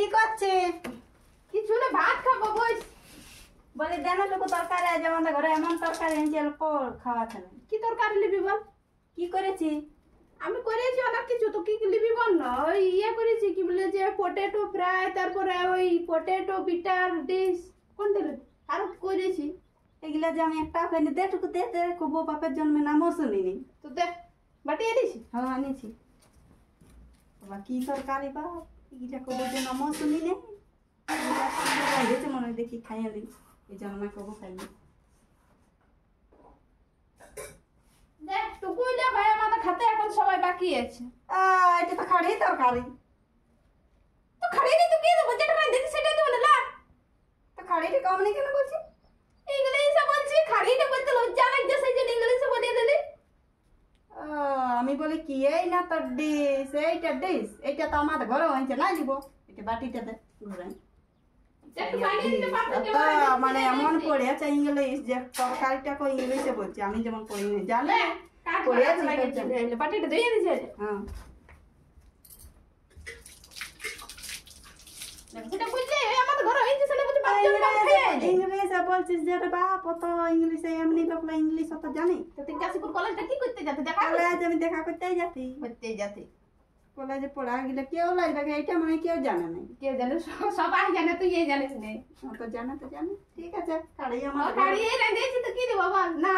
কি করছে? কিছু না, ভাত খাবো বস। বলে জানো লোক তরকারি আজ আমাদের ঘরে এমন তরকারি এনেছে অল্প খাওয়াতে নেই। কি তরকারি লিবি বল? কি করেছি? আমি করেছি অনেক কিছু, তো কি লিবি বল না। ওই ইয়ে করেছি, কি বলে যে পটেটো ফ্রাই, তারপরে ওই পটেটো বিটার ডিশ, কোনটা আরো করেছি। এগুলা যে আমি একটা ওখানে দেখটুকু দেখবো বাপের জন্মে নামও শুনিনি। তো দেখ, বাটিয়ে দিছি। হ্যাঁ আনিছি। বাবা কি তরকারি বা এগুলা কবো যে নামও শুনি নেই। হয়েছে মনে হয়, দেখি খাইয়ে দিই। এই জন্য আমি কবো খাইনি। দেখ টুকুইটা ভাই আমাদের খাতে এখন সবাই বাকি আছে। এটা তো খাড়ি তরকারি। তো খাড়ি নি, তো কি দেবো? যেটা ভাই দেখি সেটাই দেবো না। তো খাড়িটা কম নেই কেন বলছি? ইংলিশে বলছি, খাড়িটা বলতে লজ্জা লাগছে, সেই জন্য ইংলিশে বলিয়ে দিলি। আমি বলি কি এই না তোর ডিশ, এইটা ডিশ, এইটা তো আমাদের ঘরে হয়েছে না দিব। এটা বাটিটাতে ঘুরে একটু বানিয়ে দিতে পারতে তো মানে এমন পড়ে আছে ইংলিশ যে তরকারিটা কো ইংলিশে বলছি, আমি যেমন পড়ি না জানে পড়ে আছে। বাটিটা দিয়ে দিছে। হ্যাঁ সেটা বুঝলে আমাদের ঘরে হয়েছে, সেটা বুঝে বাচ্চা খায়। ইংলিশে বলছিস যে রে বাপ, অত ইংলিশে এমনি লোকলা ইংলিশ অত জানি। তো তুই কাশীপুর কলেজটা কি করতে যাতে? দেখা কলেজ আমি দেখা করতেই যাচ্ছি। করতে যাতে কলেজে পড়া গেলে কেউ লাগবে, এইটা মানে কেউ জানে নাই। কেউ জানে? সবাই জানে, তুই এই জানিস না। অত জানে তো জানে। ঠিক আছে, কাড়ি আমার কাড়িয়ে রেঁধেছি তো কি রে বাবা, না